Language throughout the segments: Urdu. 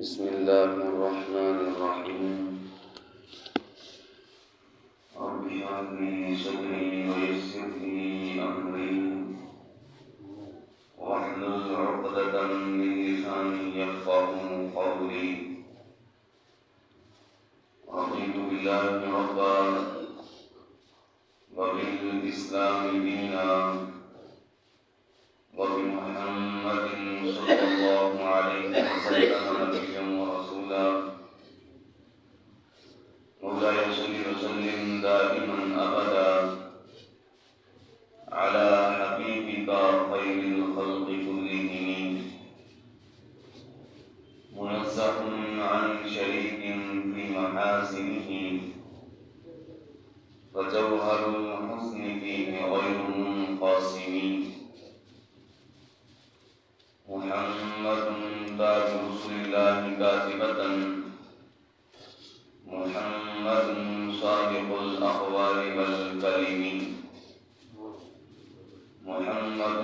بسم الله الرحمن الرحيم. رب اشرح لي صدري ويسر لي أمري واحلل عقدة من لساني يفقهوا قولي. رضيت بالله ربا وبالإسلام دينا وبمحمد صلى الله عليه وسلم نبيا ورسولا. مولاي صل وسلم دائما أبدا على حبيبك خير الخلق كلهم، منزه عن شريك في محاسنه، فجوهر الحسن فيه غير منقسم. محمد تاج رسول الله كاتبة، محمد صادق الأقوال والكلم، محمد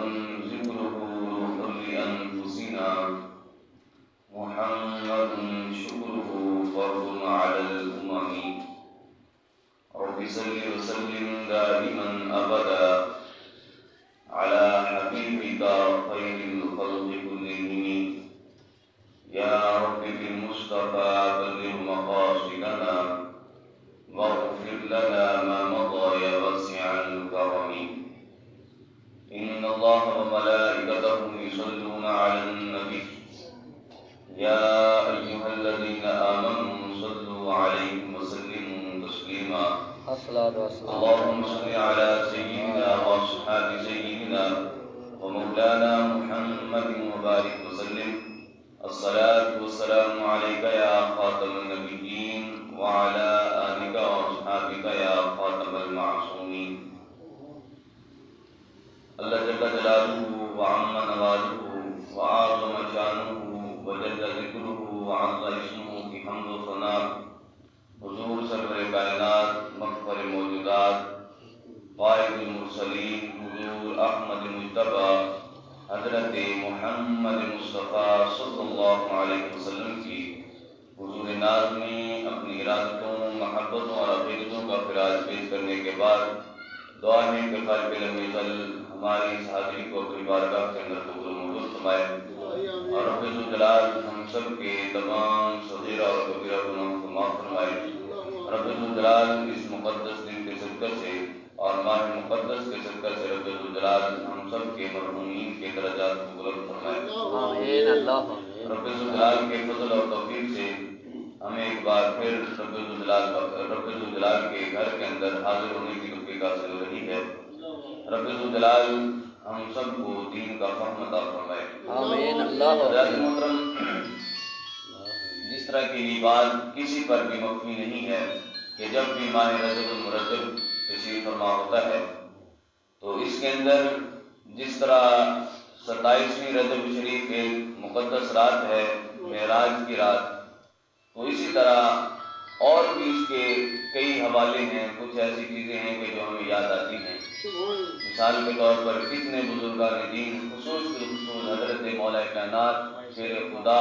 ذكره روح لأنفسنا، محمد شكره فرض على الأمم. رب صل وسلم دائما أبدا على حبيبك خير الخلق كلهم. يا رب بالمصطفى بلغ مقاصدنا واغفر لنا ما مضى يا واسع الكرم. إن الله وملائكته يصلون على النبي يا أيها الذين آمنوا صلوا عليه وسلموا تسليما. اللهم صل على سيدنا وأصحاب سيدنا ومولانا محمد وبارك وسلم. الصلاة والسلام عليك يا خاتم النبيين وعلى آلك وأصحابك يا خاتم المعصومين. اللہ جل جلالہ وعم نوالہ وعظم شانہ وجل ذکرہ وعظ اسمہ کی حمد و ثنا حضور سرور کائنات مغفر موجودات قائد المرسلین حضور احمد مجتبی حضرت محمد مصطفیٰ صلی اللہ علیہ وسلم کی حضور ناز میں اپنی ارادتوں محبتوں اور عقیدتوں کا خراج پیش کرنے کے بعد دعا ہے کہ خالق العزل ہماری اس حاضری کو اپنی بارگاہ کے اندر قبول و منظور فرمائے اور رب ذوالجلال ہم سب کے تمام صغیرہ اور کبیرہ گناہوں کو معاف فرمائے. رب ذوالجلال اس مقدس دن کے صدقہ سے اور ماہ مقدس کے صدقہ سے رب ذوالجلال ہم سب کے مرحومین کے درجات کو بلند فرمائے. آمین. رب ذوالجلال کے فضل اور توفیق سے ہمیں ایک بار پھر رب ذوالجلال کے گھر کے اندر حاضر ہونے کی توفیق حاصل ہو رہی ہے. رب ذوالجلال ہم سب کو دین کا فہم عطا فرمائے. آمین. حضرات محترم، جس طرح کی یہ بات کسی پر بھی مخفی نہیں ہے کہ جب بھی ماہ رجب المرجب تشریف فرما ہوتا ہے تو اس کے اندر جس طرح 27ویں رجب شریف ایک مقدس رات ہے، معراج کی رات، تو اسی طرح اور بھی اس کے کئی حوالے ہیں. کچھ ایسی چیزیں ہیں کہ جو ہمیں یاد آتی ہیں. مثال کے طور پر کتنے بزرگان دین خصوص حضرت مولا کائنات شیر خدا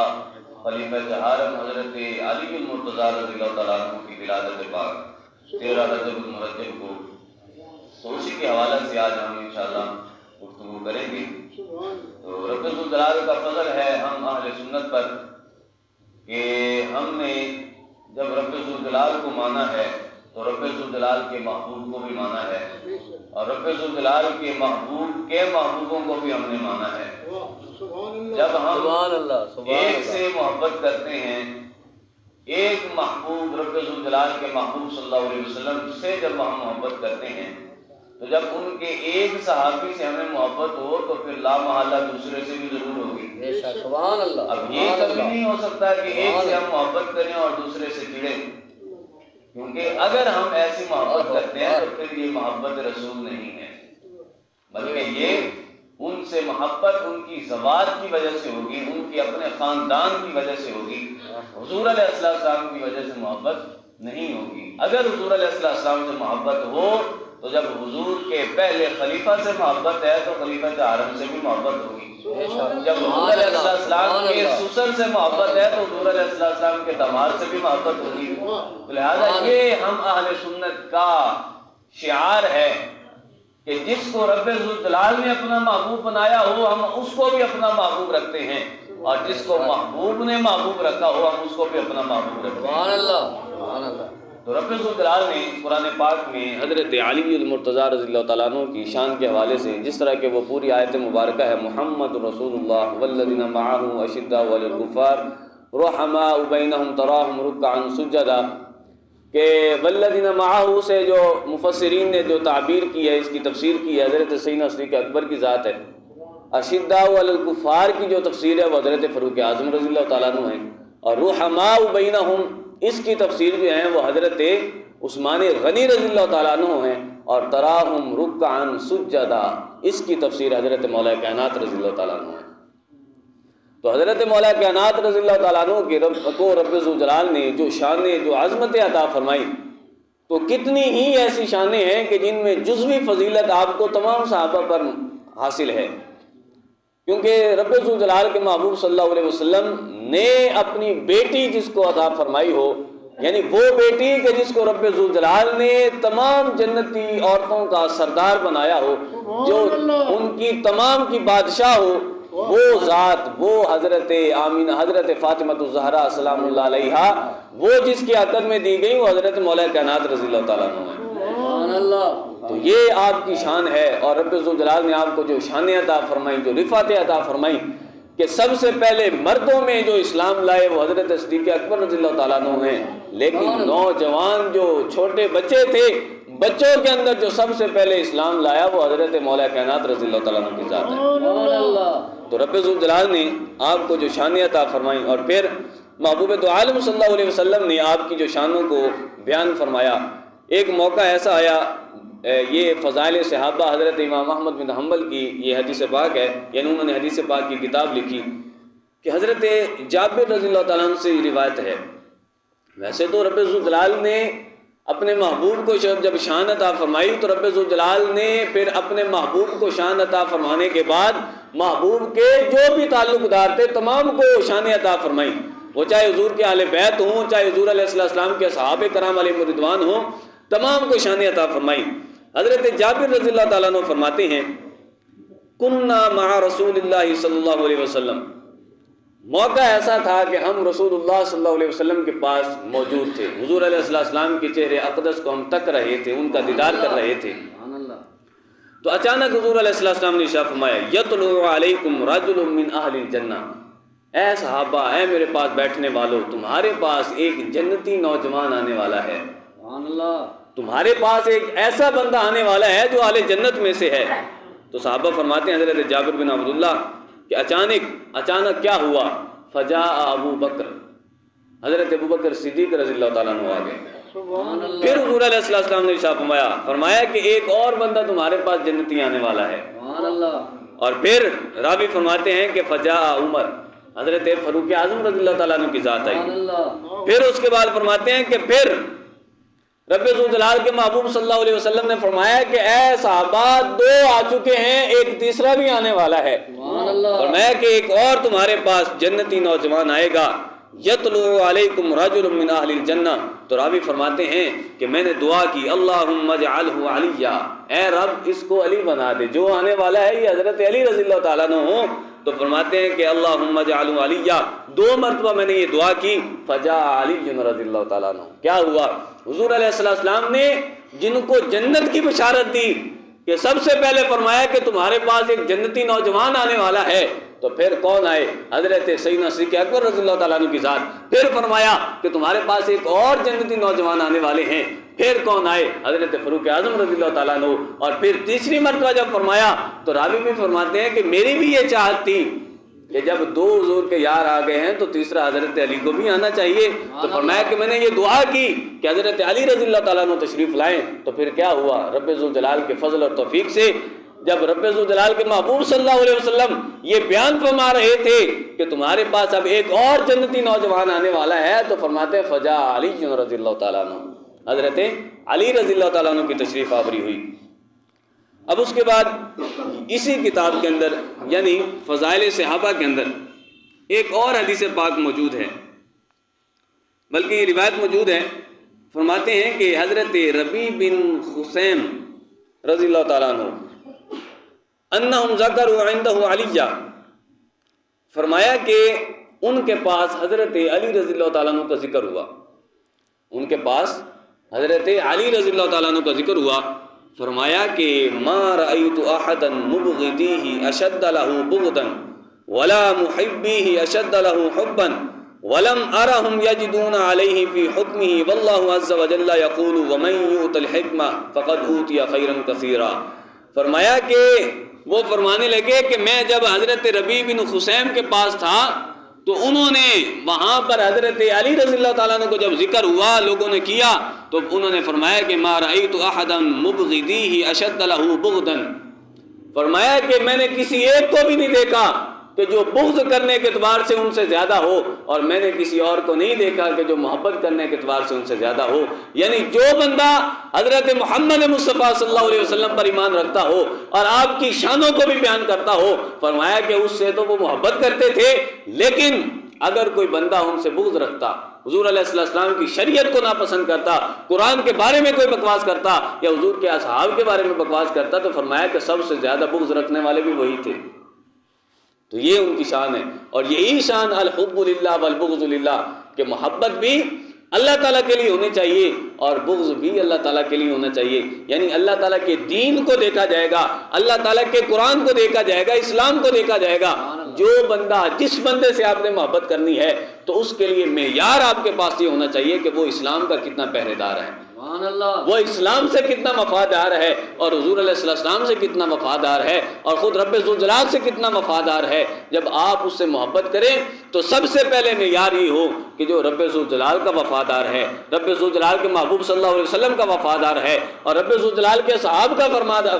خلیفہ چہارم حضرت علی المرتضیٰ رضی اللہ تعالیٰ عنہ کی ولادت پاک 13 رجب المرجب کو، تو اسی کے حوالے سے آج ہم انشاءاللہ گفتگو کریں گے. تو رب ذوالجلال کا فضل ہے ہم اہل سنت پر کہ ہم نے جب رب ذوالجلال کو مانا ہے تو رب ذوالجلال کے محبوب کو بھی مانا ہے اور رب ذوالجلال کے محبوب کے محبوبوں کو بھی ہم نے مانا ہے. جب ہم ایک سے محبت کرتے ہیں، ایک محبوب رب ذوالجلال کے محبوب صلی اللہ علیہ وسلم سے جب ہم محبت کرتے ہیں تو جب ان کے ایک صحابی سے ہمیں محبت ہو تو پھر لا محالہ دوسرے سے بھی ضرور ہوگی. سبحان اللہ. اب یہ کبھی نہیں ہو سکتا کہ ایک سے ہم محبت کریں اور دوسرے سے چڑھیں، کیونکہ اگر ہم ایسی محبت کرتے ہیں تو پھر یہ محبت رسول نہیں ہے، بلکہ یہ ان سے محبت ان کی ذوات کی وجہ سے ہوگی، ان کی اپنے خاندان کی وجہ سے ہوگی. حضور علیہ السلام کی وجہ سے محبت نہیں ہوگی. اگر حضور علیہ السلام سے محبت ہو تو جب حضور کے پہلے خلیفہ سے محبت ہے تو خلیفہ عالم سے بھی محبت ہوگی. جب حضور علیہ السلام کے سسر سے محبت ہے تو حضور علیہ السلام کے داماد سے بھی محبت ہوگی. لہذا یہ ہم اہل سنت کا شعار ہے کہ جس کو رب ذوالجلال نے اپنا محبوب بنایا ہو ہم اس کو بھی اپنا محبوب رکھتے ہیں، اور جس کو محبوب نے محبوب رکھا ہو ہم اس کو بھی اپنا محبوب رکھتے ہیں. سبحان اللہ سبحان اللہ. تو رب ذوالجلال نے قرآن پاک میں حضرت علی المرتضیٰ رضی اللہ تعالیٰ عنہ کی شان کے حوالے سے جس طرح کہ وہ پوری آیت مبارکہ ہے محمد رسول اللہ والذین معہ اشداء علی الکفار رحماء بینہم تراہم رکعا سجدا، کہ والذین معہ سے جو مفسرین نے جو تعبیر کی ہے، اس کی تفسیر کی ہے، حضرت سیدنا صدیق اکبر کی ذات ہے. اشداء علی الکفار کی جو تفسیر ہے وہ حضرت فاروق اعظم رضی اللہ تعالیٰ عنہ ہیں، اور رحماء بینہم اس کی تفسیر جو ہے وہ حضرت عثمان غنی رضی اللہ تعالیٰ عنہ ہیں، اور تراہم رکعا سجدا اس کی تفسیر حضرت مولا کائنات رضی اللہ تعالیٰ عنہ ہیں. تو حضرت مولا کائنات رضی اللہ تعالیٰ عنہ کے رب ذوالجلال نے جو شانیں جو عظمتیں عطا فرمائی، تو کتنی ہی ایسی شانیں ہیں کہ جن میں جزوی فضیلت آپ کو تمام صحابہ پر حاصل ہے، کیونکہ رب ذوالجلال کے محبوب صلی اللہ علیہ وسلم نے اپنی بیٹی جس کو عطا فرمائی ہو، یعنی وہ بیٹی کہ جس کو رب ذوالجلال نے تمام جنتی عورتوں کا سردار بنایا ہو، جو ان کی تمام کی بادشاہ ہو، وہ ذات، وہ حضرت آمینہ حضرت فاطمہ الزہرا سلام اللہ علیہا، وہ جس کی عقد میں دی گئی وہ حضرت مولا کائنات رضی اللہ تعالیٰ عنہ ہے. سبحان اللہ. تو یہ آپ کی شان ہے، اور رب ذوالجلال نے آپ کو جو شانیں عطا فرمائی، جو رفعتیں عطا فرمائی، کہ سب سے پہلے مردوں میں جو اسلام لائے وہ حضرت صدیق اکبر رضی اللہ تعالیٰ عنہ ہیں، لیکن نوجوان جو چھوٹے بچے تھے، بچوں کے اندر جو سب سے پہلے اسلام لایا وہ حضرت مولا کائنات رضی اللہ تعالیٰ عنہ کی ذات ہے. سبحان اللہ. تو رب ذوالجلال نے آپ کو جو شانیں عطا فرمائیں، اور پھر محبوب دو عالم صلی اللہ علیہ وسلم نے آپ کی جو شانوں کو بیان فرمایا. ایک موقع ایسا آیا، یہ فضائل صحابہ حضرت امام احمد بن حنبل کی یہ حدیث پاک ہے، یعنی انہوں نے حدیث پاک کی کتاب لکھی کہ حضرت جابر رضی اللہ تعالیٰ عنہ سے یہ روایت ہے. ویسے تو رب ذوالجلال نے اپنے محبوب کو جب شان عطا فرمائی تو رب ذوالجلال نے پھر اپنے محبوب کو شان عطا فرمانے کے بعد محبوب کے جو بھی تعلق دار تھے تمام کو شان عطا فرمائی، وہ چاہے حضور کے اہل بیت ہوں، چاہے حضور علیہ السلام کے صحابہ کرام علیہم رضوان ہوں، تمام کو شان عطا فرمائی. حضرت جابر رضی اللہ تعالیٰ عنہ فرماتے ہیں کننا مع رسول اللہ صلی اللہ علیہ وسلم، موقع ایسا تھا کہ ہم رسول اللہ صلی اللہ علیہ وسلم کے پاس موجود تھے، حضور علیہ السلام کے چہرے اقدس کو ہم تک رہے تھے، ان کا دیدار کر رہے تھے. تو اچانک حضور علیہ السلام نے ارشاد فرمایا یطلع علیکم رجل من اہل الجنہ، اے صحابہ، اے میرے پاس بیٹھنے والوں، تمہارے پاس ایک جنتی نوجوان آنے والا ہے. سبحان اللہ. تمہارے پاس ایک ایسا بندہ آنے والا ہے جو اہل جنت میں سے ہے. تو صحابہ فرماتے ہیں حضرت جابر بن عبداللہ کہ اچانک کیا ہوا؟ فجاء ابو بکر، حضرت ابو بکر صدیق رضی اللہ تعالیٰ عنہ آ گئے. سبحان اللہ. پھر حضور علیہ السلام نے ارشاد فرمایا کہ ایک اور بندہ تمہارے پاس جنتی آنے والا ہے. سبحان اللہ. اور پھر راوی فرماتے ہیں کہ فجاء عمر، حضرت فاروق اعظم رضی اللہ تعالیٰ عنہ کی ذات آئی. سبحان اللہ. پھر اس کے بعد فرماتے ہیں کہ پھر رب ذوالجلال کے محبوب صلی اللہ علیہ وسلم نے فرمایا کہ اے صحابہ، دو آ چکے ہیں، ایک تیسرا بھی آنے والا ہے. سبحان اللہ. فرمایا کہ ایک اور تمہارے پاس جنتی نوجوان آئے گا، یطلع علیکم رجل من اہل الجنہ. تو راوی فرماتے ہیں کہ میں نے دعا کی اللہم اجعلہ علیہ، اے رب اس کو علی بنا دے، جو آنے والا ہے یہ حضرت علی رضی اللہ تعالیٰ عنہ ہوں. تو فرماتے ہیں کہ اللہم اجعلہ علیہ، دو مرتبہ میں نے یہ دعا کی. فجاء علی رضی اللہ تعالیٰ عنہ، کیا ہوا؟ حضور علیہ السلام نے جن کو جنت کی بشارت دی کہ سب سے پہلے فرمایا کہ تمہارے پاس ایک جنتی نوجوان آنے والا ہے، تو پھر کون آئے؟ حضرت سیدنا صدیق اکبر رضی اللہ تعالیٰ عنہ کی ذات. پھر فرمایا کہ تمہارے پاس ایک اور جنتی نوجوان آنے والے ہیں. پھر کون آئے؟ حضرت فاروق اعظم رضی اللہ تعالیٰ عنہ. اور پھر تیسری مرتبہ جب فرمایا تو راوی بھی فرماتے ہیں کہ میری بھی یہ چاہت تھی کہ جب دو حضور کے یار آ گئے ہیں تو تیسرا حضرت علی کو بھی آنا چاہیے. تو فرمایا کہ میں نے یہ دعا کی کہ حضرت علی رضی اللہ تعالیٰ عنہ تشریف لائیں. تو پھر کیا ہوا؟ رب ذوالجلال کے فضل اور توفیق سے جب رب ذوالجلال کے محبوب صلی اللہ علیہ وسلم یہ بیان فرما رہے تھے کہ تمہارے پاس اب ایک اور جنتی نوجوان آنے والا ہے، تو فرماتے ہیں فجاء علی رضی اللہ تعالیٰ عنہ، حضرت علی رضی اللہ تعالیٰ عنہ کی تشریف آوری ہوئی. اب اس کے بعد اسی کتاب کے اندر یعنی فضائل صحابہ کے اندر ایک اور حدیث پاک موجود ہے، بلکہ یہ روایت موجود ہے، فرماتے ہیں کہ حضرت ربیع بن خثیم رضی اللہ تعالیٰ عنہ انہم ذکروا عنہ علیہ، فرمایا کہ ان کے پاس حضرت علی رضی اللہ تعالیٰ عنہ کا ذکر ہوا، ان کے پاس حضرت علی رضی اللہ تعالیٰ عنہ کا ذکر ہوا، فرمایا کہ ما رأیت احدا مبغضیہ اشد لہ بغضا ولا محبیہ اشد لہ حبا ولم ارہم یجدون علیہ فی حکمہ واللہ عز وجل یقول ومن یؤت الحکمہ فقد اوتی خیرا کثیرا۔ فرمایا کہ وہ فرمانے لگے کہ میں جب حضرت ربیع بن خثیم کے پاس تھا تو انہوں نے وہاں پر حضرت علی رضی اللہ تعالیٰ عنہ کو جب ذکر ہوا لوگوں نے کیا تو انہوں نے فرمایا کہ ما رأیت احدا مبغضیہ اشد لہ بغضا، فرمایا کہ میں نے کسی ایک کو بھی نہیں دیکھا کہ جو بغض کرنے کے اعتبار سے ان سے زیادہ ہو، اور میں نے کسی اور کو نہیں دیکھا کہ جو محبت کرنے کے اعتبار سے ان سے زیادہ ہو۔ یعنی جو بندہ حضرت محمد مصطفیٰ صلی اللہ علیہ وسلم پر ایمان رکھتا ہو اور آپ کی شانوں کو بھی بیان کرتا ہو، فرمایا کہ اس سے تو وہ محبت کرتے تھے، لیکن اگر کوئی بندہ ان سے بغض رکھتا، حضور علیہ السلام کی شریعت کو ناپسند کرتا، قرآن کے بارے میں کوئی بکواس کرتا یا حضور کے اصحاب کے بارے میں بکواس کرتا، تو فرمایا کہ سب سے زیادہ بغض رکھنے والے بھی وہی تھے۔ تو یہ ان کی شان ہے، اور یہی شان الحب للہ والبغض للہ، کہ محبت بھی اللہ تعالیٰ کے لیے ہونی چاہیے اور بغض بھی اللہ تعالیٰ کے لیے ہونا چاہیے۔ یعنی اللہ تعالیٰ کے دین کو دیکھا جائے گا، اللہ تعالیٰ کے قرآن کو دیکھا جائے گا، اسلام کو دیکھا جائے گا۔ جو بندہ جس بندے سے آپ نے محبت کرنی ہے تو اس کے لیے معیار آپ کے پاس یہ ہونا چاہیے کہ وہ اسلام کا کتنا پہرے دار ہے، وہ اسلام سے کتنا وفادار ہے اور حضور علیہ السلام سے کتنا وفادار ہے اور خود رب ذوالجلال سے کتنا وفادار ہے۔ جب آپ اس سے محبت کریں تو سب سے پہلے معیار یہ ہو کہ جو رب ذوالجلال کا وفادار ہے، رب ذوالجلال کے محبوب صلی اللہ علیہ وسلم کا وفادار ہے اور رب ذوالجلال کے صحابہ کا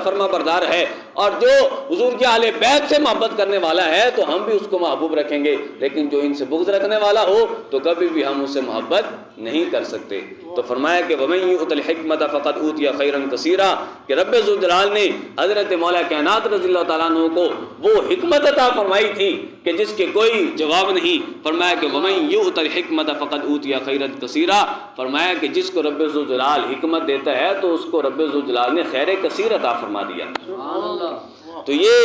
فرما بردار ہے، اور جو حضور کے اہل بیت سے محبت کرنے والا ہے تو ہم بھی اس کو محبوب رکھیں گے، لیکن جو ان سے بغض رکھنے والا ہو تو کبھی بھی ہم اس سے محبت نہیں کر سکتے۔ تو فرمایا کہ وَمَن يُؤْتَ الْحِكْمَةَ فَقَدْ أُوتِيَ خَيْرًا كَثِيرًا، کہ رب ذوالجلال نے حضرت مولا کائنات رضی اللہ تعالیٰ عنہ کو وہ حکمت عطا فرمائی تھی کہ جس کے کوئی جواب نہیں۔ فرمایا کہ وَمَن يُؤْتَ الْحِكْمَةَ فَقَدْ أُوتِيَ خَيْرًا كَثِيرًا، فرمایا کہ جس کو رب ذوالجلال حکمت دیتا ہے تو اس کو رب ذوالجلال نے خیر کثیر عطا فرما دیا۔ تو یہ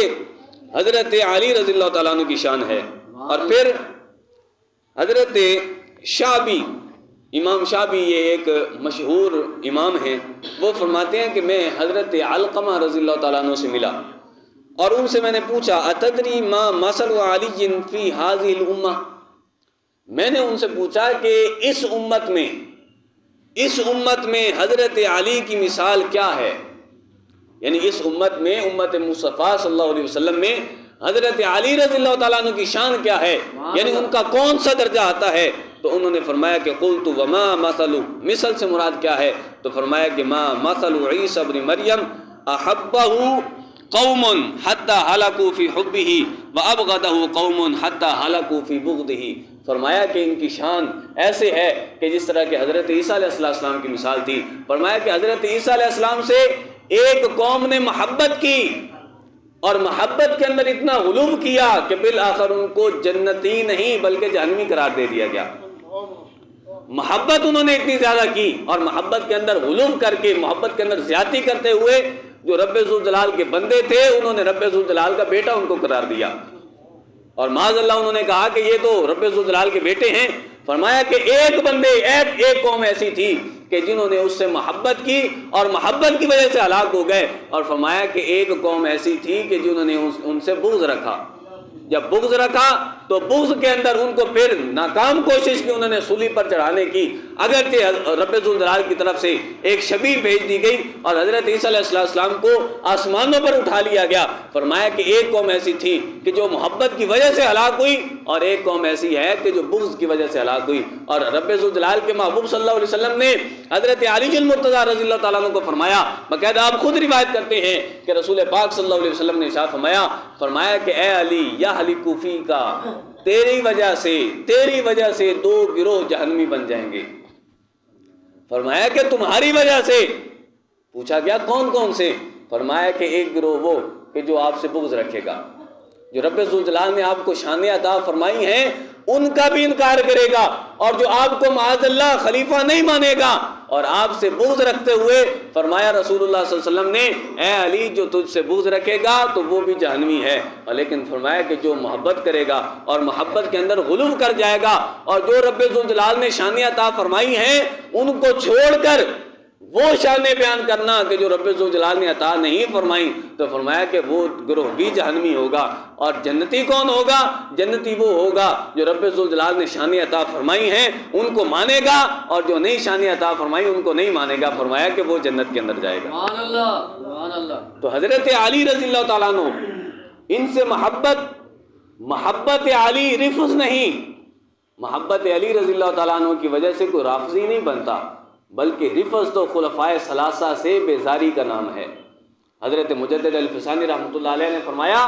حضرت علی رضی اللہ تعالیٰ عنہ کی شان ہے۔ اور پھر حضرت شعبی، امام شعبی یہ ایک مشہور امام ہیں، وہ فرماتے ہیں کہ میں حضرت علقمہ رضی اللہ تعالیٰ عنہ سے ملا اور ان سے میں نے پوچھا اتدری ما مثل علی فی هذه الامہ، میں نے ان سے پوچھا کہ اس امت میں حضرت علی کی مثال کیا ہے، یعنی اس امت میں، امت مصطفیٰ صلی اللہ علیہ وسلم میں حضرت علی رضی اللہ تعالیٰ عنہ کی شان کیا ہے، یعنی ان کا کون سا درجہ آتا ہے۔ تو انہوں نے فرمایا کہ قلت وما مثل، مثل سے مراد کیا ہے، تو فرمایا کہ ما مثل عیسی ابن مریم احبہ قوم حتی ہلکوا فی حبہ وابغضہ قوم حتی ہلکوا فی بغضہ، فرمایا کہ ان کی شان ایسے ہے کہ جس طرح کہ حضرت عیسیٰ علیہ السلام کی مثال تھی۔ فرمایا کہ حضرت عیسیٰ علیہ السلام سے ایک قوم نے محبت کی اور محبت کے اندر اتنا غلو کیا کہ بالآخر ان کو جنتی نہیں بلکہ جہنمی قرار دے دیا گیا۔ محبت انہوں نے اتنی زیادہ کی اور محبت کے اندر غلو کر کے، محبت کے اندر زیادتی کرتے ہوئے جو رب ذوالجلال کے بندے تھے انہوں نے رب ذوالجلال کا بیٹا ان کو قرار دیا، اور معاذ اللہ انہوں نے کہا کہ یہ تو رب ذوالجلال کے بیٹے ہیں۔ فرمایا کہ ایک قوم ایسی تھی کہ جنہوں نے اس سے محبت کی اور محبت کی وجہ سے ہلاک ہو گئے، اور فرمایا کہ ایک قوم ایسی تھی کہ جنہوں نے ان سے بغض رکھا۔ جب بغض رکھا تو بغض کے اندر ان کو پھر ناکام کوشش کی انہوں نے صلیب پر چڑھانے کی، اگرچہ رب ذوالجلال کی طرف سے ایک شبیہ بھیج دی گئی اور حضرت عیسیٰ علیہ السلام کو آسمانوں پر اٹھا لیا گیا۔ فرمایا کہ ایک قوم ایسی تھی کہ جو محبت کی وجہ سے ہلاک ہوئی اور ایک قوم ایسی ہے کہ جو بغض کی وجہ سے ہلاک ہوئی۔ اور رب ذوالجلال کے محبوب صلی اللہ علیہ وسلم نے حضرت علی المرتضیٰ رضی اللہ تعالیٰ عنہ کو فرمایا، باقاعدہ آپ خود روایت کرتے ہیں کہ رسول پاک صلی اللہ علیہ وسلم نے ارشاد فرمایا کہ اے علی یہلک فیکا، تیری وجہ سے دو گروہ جہنمی بن جائیں گے۔ فرمایا کہ تمہاری وجہ سے، پوچھا گیا کون کون سے، فرمایا کہ ایک گروہ وہ کہ جو آپ سے بغض رکھے گا، جو رب ذوالجلال نے آپ کو شانیں عطا فرمائی ہیں ان کا بھی انکار کرے گا، اور جو آپ کو معاذ اللہ خلیفہ نہیں مانے گا اور آپ سے بغض رکھتے ہوئے، فرمایا رسول اللہ صلی اللہ علیہ وسلم نے، اے علی جو تجھ سے بغض رکھے گا تو وہ بھی جہنمی ہے، لیکن فرمایا کہ جو محبت کرے گا اور محبت کے اندر غلو کر جائے گا اور جو رب ذوالجلال نے شانیں عطا فرمائی ہیں ان کو چھوڑ کر وہ شانیں بیان کرنا کہ جو رب ذوالجلال نے عطا نہیں فرمائی، تو فرمایا کہ وہ گروہ بھی جہنمی ہوگا۔ اور جنتی کون ہوگا؟ جنتی وہ ہوگا جو رب ذوالجلال نے شانیں عطا فرمائی ہیں ان کو مانے گا، اور جو نہیں شانیں عطا فرمائی ان کو نہیں مانے گا، فرمایا کہ وہ جنت کے اندر جائے گا۔ سبحان اللہ، سبحان اللہ۔ تو حضرت علی رضی اللہ تعالیٰ عنہ، ان سے محبت علی رفض نہیں، محبت علی رضی اللہ تعالیٰ عنہ کی وجہ سے کوئی رافضی نہیں بنتا، بلکہ رفض تو خلفائے ثلاثہ سے بیزاری کا نام ہے۔ حضرت مجدد الفسانی رحمۃ اللہ علیہ نے فرمایا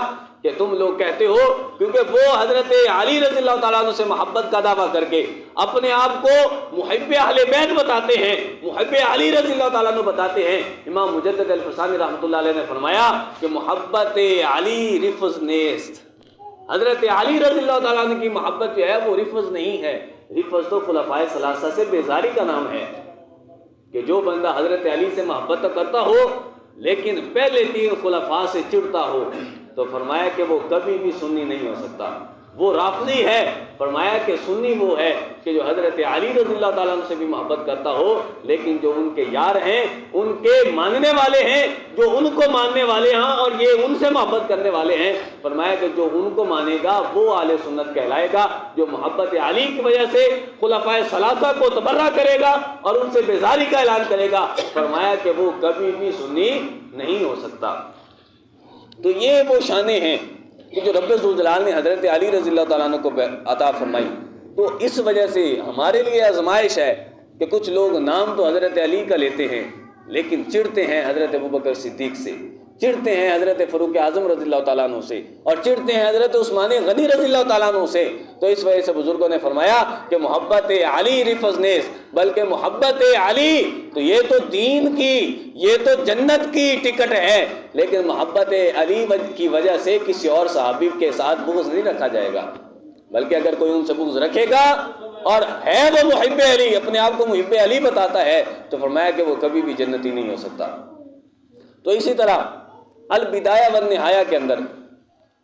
کہ تم لوگ کہتے ہو کیونکہ وہ حضرت علی رضی اللہ تعالیٰ عنہ سے محبت کا دعویٰ کر کے اپنے آپ کو محب اہل بیت بتاتے ہیں، محب علی رضی اللہ تعالیٰ عنہ بتاتے ہیں۔ امام مجدد الفسانی رحمۃ اللہ علیہ نے فرمایا کہ محبت علی رفض نیست، حضرت علی رضی اللہ تعالیٰ عنہ کی محبت جو ہے وہ رفض نہیں ہے، رفض تو خلفائے ثلاثہ سے بیزاری کا نام ہے، کہ جو بندہ حضرت علی سے محبت کرتا ہو لیکن پہلے 3 خلفاء سے چڑھتا ہو تو فرمایا کہ وہ کبھی بھی سنی نہیں ہو سکتا، وہ رافضی ہے۔ فرمایا کہ سنی وہ ہے کہ جو حضرت علی رضی اللہ تعالیٰ عنہ سے بھی محبت کرتا ہو لیکن جو ان کے یار ہیں، ان کے ماننے والے ہیں، جو ان کو ماننے والے ہیں اور یہ ان سے محبت کرنے والے ہیں، فرمایا کہ جو ان کو مانے گا وہ اہل سنت کہلائے گا، جو محبت علی کی وجہ سے خلفائے ثلاثہ کو تبرہ کرے گا اور ان سے بیزاری کا اعلان کرے گا، فرمایا کہ وہ کبھی بھی سنی نہیں ہو سکتا۔ تو یہ وہ شانیں ہیں کہ جو رب ذوالجلال نے حضرت علی رضی اللہ تعالیٰ عنہ کو عطا فرمائی۔ تو اس وجہ سے ہمارے لیے آزمائش ہے کہ کچھ لوگ نام تو حضرت علی کا لیتے ہیں لیکن چڑھتے ہیں حضرت ابوبکر صدیق سے، چڑھتے ہیں حضرت فاروق اعظم رضی اللہ تعالیٰ عنہ سے، اور چڑھتے ہیں حضرت عثمان غنی رضی اللہ تعالیٰ عنہ سے۔ تو اس وجہ سے بزرگوں نے فرمایا کہ محبت علی رفض نیست، بلکہ محبت علی تو یہ تو دین کی، یہ تو جنت کی ٹکٹ ہے، لیکن محبت علی کی وجہ سے کسی اور صحابی کے ساتھ بغض نہیں رکھا جائے گا، بلکہ اگر کوئی ان سے بغض رکھے گا اور ہے وہ محب علی، اپنے آپ کو محب علی بتاتا ہے، تو فرمایا کہ وہ کبھی بھی جنتی نہیں ہو سکتا۔ تو اسی طرح البدایہ والنہایہ کے اندر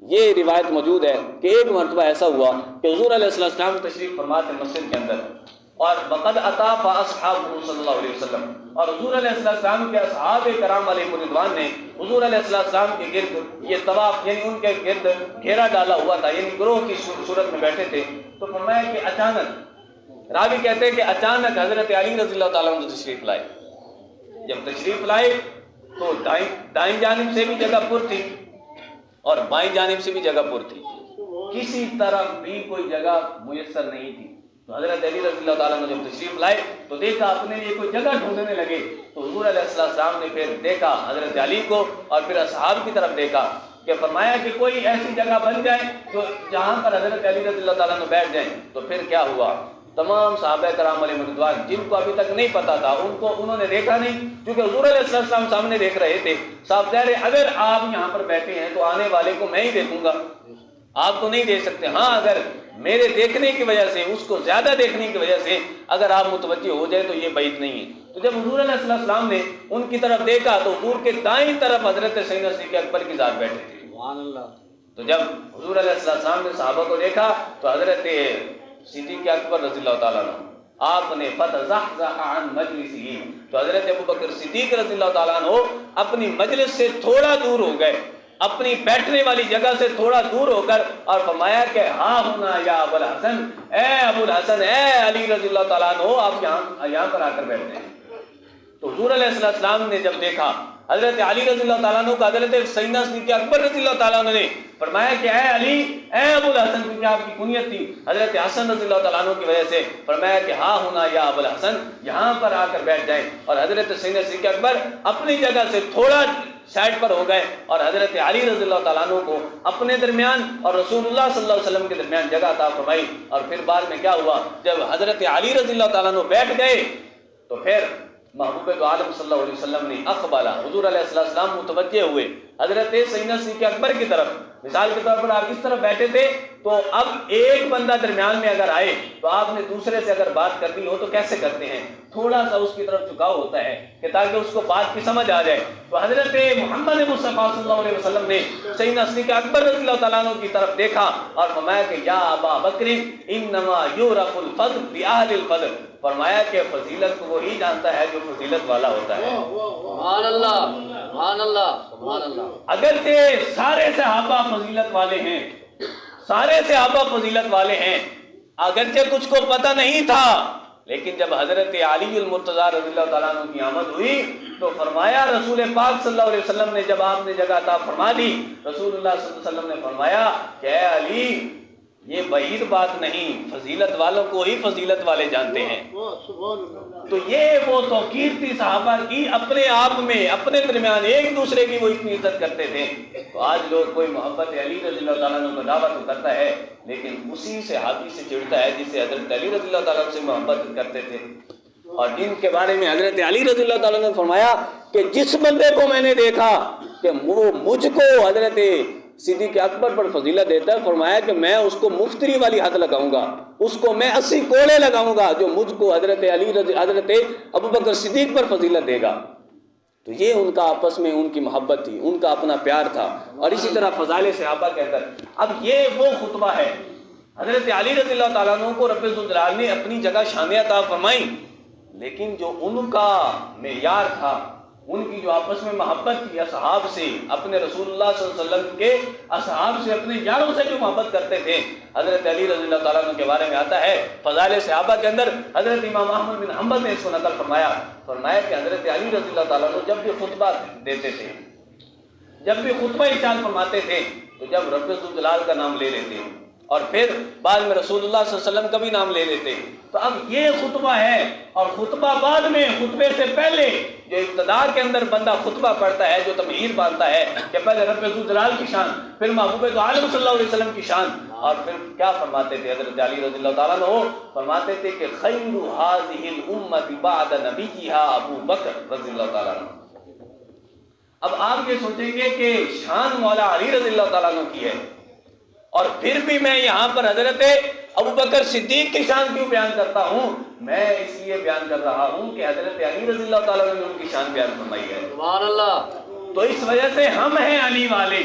یہ روایت موجود ہے کہ ایک مرتبہ ایسا ہوا کہ حضور علیہ السلام تشریف فرما تھے مسجد کے اندر، اور وقد اطاف اصحابہ صلی اللہ علیہ وسلم، اور حضور علیہ السلام کے اصحاب کرام علیہ رضوان نے حضور علیہ السلام کے گرد یہ طواف یعنی ان کے گرد گھیرا ڈالا ہوا تھا، یعنی گروہ کی صورت میں بیٹھے تھے۔ تو فرمایا کہ اچانک، راوی کہتے ہیں کہ اچانک حضرت علی رضی اللہ تعالیٰ عنہ تشریف لائے۔ جب تشریف لائے تو دائیں جانب سے بھی جگہ پر تھی اور بائیں جانب سے بھی جگہ پر تھی، کسی طرف بھی کوئی جگہ میسر نہیں تھی۔ تو حضرت علی رضی اللہ تعالیٰ عنہ جب تشریف لائے تو دیکھا اپنے لیے کوئی جگہ ڈھونڈنے لگے، تو حضور علیہ السلام نے پھر دیکھا حضرت علی کو اور پھر اصحاب کی طرف دیکھا کہ فرمایا کہ کوئی ایسی جگہ بن جائے جو جہاں پر حضرت علی رضی اللہ تعالیٰ عنہ بیٹھ جائیں۔ تو پھر کیا ہوا، تمام صحابہ کرام علیہ رضوان جن کو ابھی تک نہیں پتا تھا انہوں نے دیکھا نہیں، کیونکہ حضور علیہ السلام سامنے دیکھ رہے تھے۔ صاحب ظاہر ہے اگر آپ یہاں پر بیٹھے ہیں تو آنے والے کو میں ہی دیکھوں گا، آپ تو نہیں دیکھ سکتے۔ ہاں اگر میرے دیکھنے کی وجہ سے، اس کو زیادہ دیکھنے کی وجہ سے اگر آپ متوجہ ہو جائے تو یہ بعید نہیں ہے۔ تو جب حضور علیہ السلام نے ان کی طرف دیکھا تو حضور کے دائیں طرف حضرت سیدنا صدیق اکبر کی ذات بیٹھے تھے۔ سبحان اللہ۔ تو جب حضور علیہ السلام نے صحابہ کو دیکھا تو حضرت صدیق اکبر رضی اللہ تعالیٰ عنہ آپ نے فتزحزح عن مجلسہ، تو حضرت ابوبکر صدیق رضی اللہ تعالیٰ عنہ اپنی مجلس سے تھوڑا دور ہو گئے، اپنی بیٹھنے والی جگہ سے تھوڑا دور ہو کر، اور فرمایا کہ ہاں ہونا یا ابو الحسن، اے ابو الحسن، اے علی رضی اللہ تعالیٰ عنہ، آپ یہاں پر آ کر بیٹھتے ہیں۔ تو حضور علیہ السلام نے جب دیکھا حضرت علی رضی اللہ تعالیٰ عنہ کا، حضرت سیدنا صدیق اکبر رضی اللہ تعالیٰ عنہ نے فرمایا کہ اے علی، اے ابو الحسن، کیونکہ آپ کی کنیت تھی حضرت حسن رضی اللہ تعالیٰ عنہ کی وجہ سے، فرمایا کہ ہاں ہونا یا ابو الحسن، یہاں پر آ کر بیٹھ جائیں۔ اور حضرت سیدنا صدیق اکبر اپنی جگہ سے تھوڑا سائڈ پر ہو گئے اور حضرت علی رضی اللہ تعالیٰ عنہ کو اپنے درمیان اور رسول اللہ صلی اللہ علیہ وسلم کے درمیان جگہ عطا فرمائی۔ اور پھر بعد میں کیا ہوا، جب حضرت علی رضی اللہ تعالیٰ عنہ بیٹھ گئے تو پھر محبوب دو عالم صلی اللہ علیہ وسلم نے اقبالا، حضور علیہ السلام متوجہ ہوئے حضرت سیدنا صدیق اکبر کی طرف، مثال کے طور پر آپ اس طرف بیٹھے تھے تو اب ایک بندہ درمیان میں اگر آئے تو آپ نے دوسرے سے اگر بات کرنی ہو تو کیسے کرتے ہیں؟ تھوڑا سا اس کی طرف جھکاؤ ہوتا ہے کہ تاکہ اس کو بات کی سمجھ آ جائے. تو حضرت محمد مصطفیٰ صلی اللہ علیہ وسلم نے سیدنا صدیق اکبر رضی اللہ تعالیٰ عنہ کی طرف دیکھا اور فرمایا کہ یا ابا بکر انما یعرف الفضل باہل الفضل، فرمایا کہ فضیلت کو وہی جانتا ہے جو فضیلت والا ہوتا ہے. سبحان اللہ، سبحان اللہ، سبحان اللہ. اگرچہ سارے صحابہ فضیلت والے ہیں، سارے صحابہ فضیلت والے ہیں، اگرچہ کچھ کو پتہ نہیں تھا، لیکن جب حضرت علی المرتضیٰ رضی اللہ تعالیٰ عنہ کی آمد ہوئی تو فرمایا رسول پاک صلی اللہ علیہ وسلم نے، جب آپ نے جگہ عطا فرما دی، رسول اللہ صلی اللہ علیہ وسلم نے فرمایا کہ اے علی یہ بعید بات نہیں، فضیلت والوں کو ہی فضیلت والے جانتے ہیں. تو یہ وہ توقیر تھی صحابہ کی، اپنے آپ میں اپنے درمیان ایک دوسرے کی وہ اتنی عزت کرتے تھے. تو آج لوگ کوئی محبت علی رضی اللہ تعالیٰ عنہ کا دعویٰ تو کرتا ہے لیکن اسی صحابی سے چڑھتا ہے جس سے حضرت علی رضی اللہ تعالیٰ عنہ سے محبت کرتے تھے، اور جن کے بارے میں حضرت علی رضی اللہ تعالیٰ عنہ نے فرمایا کہ جس بندے کو میں نے دیکھا کہ وہ مجھ کو حضرت صدیق اکبر پر فضیلت دیتا ہے، فرمایا کہ میں اس کو مفتری والی حد لگاؤں گا، اس کو میں 80 کوڑے لگاؤں گا جو مجھ کو حضرت ابوبکر صدیق پر فضیلت دے گا. تو یہ ان کا آپس میں ان کی محبت تھی، ان کا اپنا پیار تھا. اور اسی طرح فضائل صحابہ کے اندر اب یہ وہ خطبہ ہے، حضرت علی رضی اللہ تعالیٰ عنہ کو رب ذوالجلال نے اپنی جگہ شان عطا فرمائی، لیکن جو ان کا معیار تھا، ان کی جو آپس میں محبت تھی اصحاب سے، اپنے رسول اللہ صلی اللہ علیہ وسلم کے اصحاب سے، اپنے یاروں سے جو محبت کرتے تھے، حضرت علی رضی اللہ تعالیٰ عنہ کے بارے میں آتا ہے فضائل صحابہ کے اندر. حضرت امام احمد بن حنبل نے اس کو نقل فرمایا کہ حضرت علی رضی اللہ تعالیٰ عنہ جب بھی خطبہ دیتے تھے، جب بھی خطبہ ارشاد فرماتے تھے تو جب رب ذوالجلال کا نام لے لیتے اور پھر بعد میں رسول اللہ صلی اللہ علیہ وسلم کا بھی نام لے لیتے. تو اب یہ خطبہ ہے، اور خطبہ بعد میں، خطبے سے پہلے جو ابتدا کے اندر بندہ خطبہ پڑھتا ہے، جو تمہید باندھتا ہے کہ پہلے رب ذوالجلال کی شان، پھر محبوب دو عالم صلی اللہ علیہ وسلم کی شان، اور پھر کیا فرماتے تھے حضرت علی رضی اللہ تعالیٰ عنہ؟ فرماتے تھے کہ خیر هذه الامة بعد نبیها ابو بکر رضی اللہ تعالیٰ عنہ. اب آپ یہ سوچیں گے کہ شان مولا علی رضی اللہ تعالیٰ عنہ کی ہے، اور پھر بھی میں یہاں پر حضرت ابوبکر صدیق کی شان کیوں بیان کرتا ہوں؟ میں اس لیے بیان کر رہا ہوں کہ حضرت علی رضی اللہ تعالیٰ عنہ نے ان کی شان بیان فرمائی ہے. سبحان اللہ. تو اس وجہ سے ہم ہیں علی والے.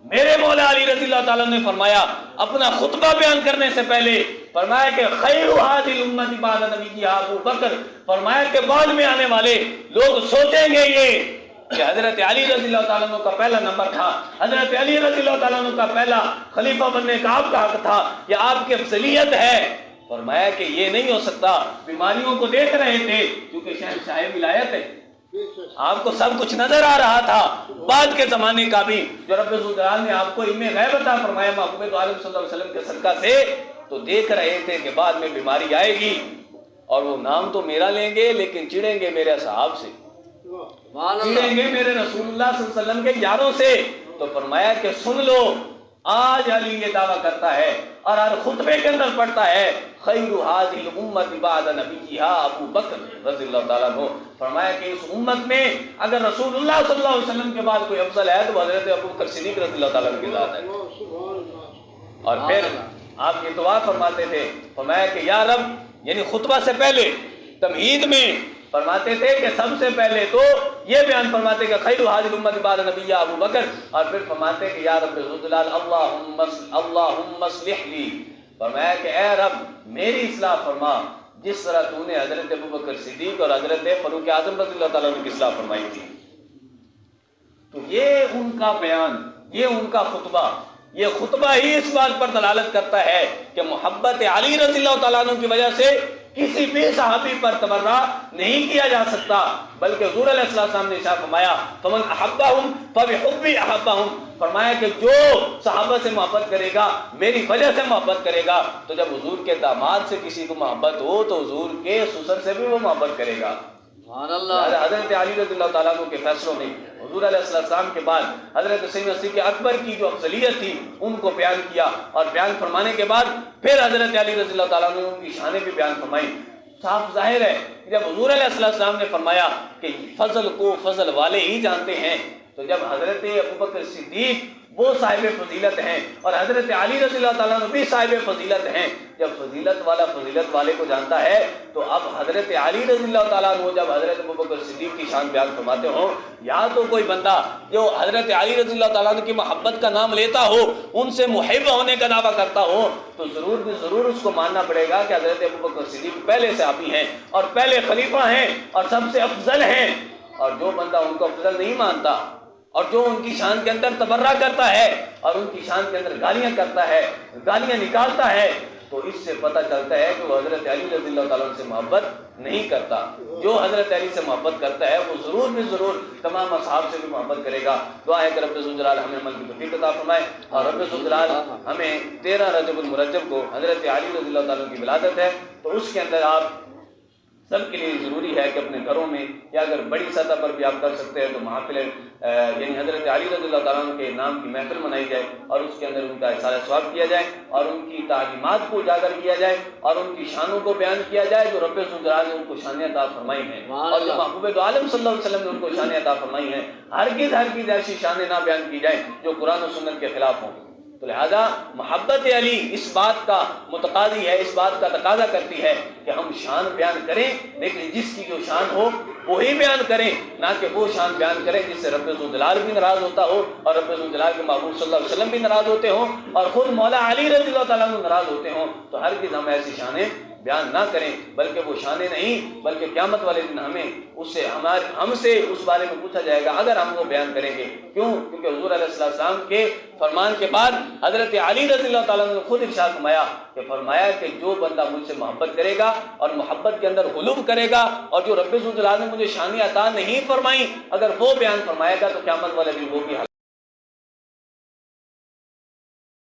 میرے مولا علی رضی اللہ تعالیٰ نے فرمایا اپنا خطبہ بیان کرنے سے پہلے، فرمایا کہ خیر هذه الامة بعد نبیها ابو بکر، فرمایا کہ بعد میں آنے والے لوگ سوچیں گے یہ کہ حضرت علی رضی اللہ تعالیٰ عنہ کا پہلا نمبر تھا، حضرت علی رضی اللہ تعالیٰ عنہ کا پہلا خلیفہ بننے کا آپ کا حق تھا، یہ آپ کی افضلیت ہے. فرمایا کہ یہ نہیں ہو سکتا. بیماریوں کو دیکھ رہے تھے کیونکہ شہنشاہ ولایت ہے، آپ کو سب کچھ نظر آ رہا تھا، بعد کے زمانے کا بھی جو رب ذوالجلال نے آپ کو علم غیب عطا فرمایا محبوب دو عالم صلی اللہ علیہ وسلم کے صدقہ سے، تو دیکھ رہے تھے کہ بعد میں بیماری آئے گی اور وہ نام تو میرا لیں گے لیکن چڑھیں گے میرے اصحاب سے، چڑھیں گے میرے رسول اللہ صلی اللہ علیہ وسلم کے یاروں سے. تو فرمایا کہ سن لو، آج علی یہ دعویٰ کرتا ہے اور ہر خطبے کے اندر پڑھتا ہے خیر هذه الامة بعد نبیها ابو بکر رضی اللہ تعالیٰ عنہ. فرمایا کہ اس امت میں اگر رسول اللہ صلی اللہ علیہ وسلم کے بعد کوئی افضل ہے تو حضرت ابوبکر صدیق رضی اللہ تعالیٰ عنہ کی ذات ہے. اور پھر آپ کی دعا فرماتے تھے، فرمایا کہ یا رب، یعنی خطبہ سے پہلے تمہید میں فرماتے تھے کہ سب سے پہلے تو یہ بیان فرماتے کہ خیر هذه الامة بعد نبیها ابو بکر، اور پھر فرماتے کہ یا رب ذوالجلال اللہم اصلح لی، فرمایا کہ اے رب میری اصلاح فرما جس طرح تو نے حضرت ابوبکر صدیق اور حضرت فاروق اعظم رضی اللہ تعالیٰ عنہ کی اصلاح فرمائی تھی. تو یہ ان کا بیان، یہ ان کا خطبہ، یہ خطبہ ہی اس بات پر دلالت کرتا ہے کہ محبت علی رضی اللہ تعالیٰ عنہ کی وجہ سے کسی بھی صحابی پر تبرہ نہیں کیا جا سکتا، بلکہ حضور علیہ السلام نے ارشاد فرمایا فمن احبہم فبحبی احبہم، فرمایا کہ جو صحابہ سے محبت کرے گا میری وجہ سے محبت کرے گا. تو جب حضور کے داماد سے کسی کو محبت ہو تو حضور کے سسر سے بھی وہ محبت کرے گا. سبحان اللہ. حضرت علی رضی اللہ تعالیٰ عنہ کے فیصلوں نے حضور علیہ السلام کے بعد حضرت سیدنا صدیق اکبر کی جو افضلیت تھی ان کو بیان کیا، اور بیان فرمانے کے بعد پھر حضرت علی رضی اللہ تعالیٰ عنہ کی شانیں بھی بیان فرمائی. صاف ظاہر ہے جب حضور علیہ السلام نے فرمایا کہ فضل کو فضل والے ہی جانتے ہیں، تو جب حضرت ابوبکر صدیق وہ صاحب فضیلت ہیں اور حضرت علی رضی اللہ تعالیٰ عنہ بھی صاحب فضیلت ہیں، جب فضیلت والا فضیلت والے کو جانتا ہے تو اب حضرت علی رضی اللہ تعالیٰ عنہ جب حضرت ابوبکر صدیق کی شان بیان فرماتے ہوں، یا تو کوئی بندہ جو حضرت علی رضی اللہ تعالیٰ عنہ کی محبت کا نام لیتا ہو، ان سے محب ہونے کا دعویٰ کرتا ہو، تو ضرور اس کو ماننا پڑے گا کہ حضرت ابوبکر صدیق پہلے صحابی ہیں اور پہلے خلیفہ ہیں اور سب سے افضل ہیں۔ اور جو بندہ ان کو افضل نہیں مانتا اور جو ان کی شان کے اندر تبرہ کرتا ہے اور ان کی شان کے اندر گالیاں کرتا ہے، گالیاں نکالتا ہے، تو اس سے پتہ چلتا ہے کہ وہ حضرت علی رضی اللہ تعالیٰ عنہ سے محبت نہیں کرتا۔ جو حضرت علی سے محبت کرتا ہے وہ ضرور تمام اصحاب سے بھی محبت کرے گا۔ دعا ہے کہ رب ذوالجلال ہمیں عمل کی توفیق عطا فرمائے، اور رب ذوالجلال ہمیں 13 رجب المرجب کو حضرت علی رضی اللہ تعالیٰ عنہ کی ولادت ہے، تو اس کے اندر آپ سب کے لیے ضروری ہے کہ اپنے گھروں میں یا اگر بڑی سطح پر بھی آپ کر سکتے ہیں تو محافل یعنی حضرت علی رضی اللہ تعالیٰ عنہ کے نام کی محفل منائی جائے اور اس کے اندر ان کا احسان ثواب کیا جائے اور ان کی تعلیمات کو اجاگر کیا جائے اور ان کی شانوں کو بیان کیا جائے جو رب ذوالجلال نے ان کو شانیں عطا فرمائی ہیں اور جو محبوب دو عالم صلی اللہ علیہ وسلم نے ان کو شانیں عطا فرمائی ہیں۔ ہرگز ایسی شانیں نہ بیان کی جائیں جو قرآن و سنت کے خلاف ہوں۔ تو لہذا محبت علی اس بات کا متقاضی ہے، اس بات کا تقاضا کرتی ہے کہ ہم شان بیان کریں، لیکن جس کی جو شان ہو وہی بیان کریں، نہ کہ وہ شان بیان کریں جس سے رب ذوالجلال بھی ناراض ہوتا ہو اور رب ذوالجلال کے محبوب صلی اللہ علیہ وسلم بھی ناراض ہوتے ہوں اور خود مولا علی رضی اللہ تعالیٰ عنہ ناراض ہوتے ہوں۔ تو ہرگز ہم ایسی شانیں بیان نہ کریں، بلکہ وہ شانیں نہیں بلکہ قیامت والے دن ہم سے اس بارے میں پوچھا جائے گا اگر ہم وہ بیان کریں گے۔ کیوں؟ کیونکہ حضور علیہ السلام کے فرمان کے بعد حضرت علی رضی اللہ تعالیٰ نے خود ارشاد فرمایا کہ جو بندہ مجھ سے محبت کرے گا اور محبت کے اندر غلو کرے گا اور جو رب ذوالجلال نے مجھے شانیں عطا نہیں فرمائی اگر وہ بیان فرمائے گا تو قیامت والے دن وہ بھی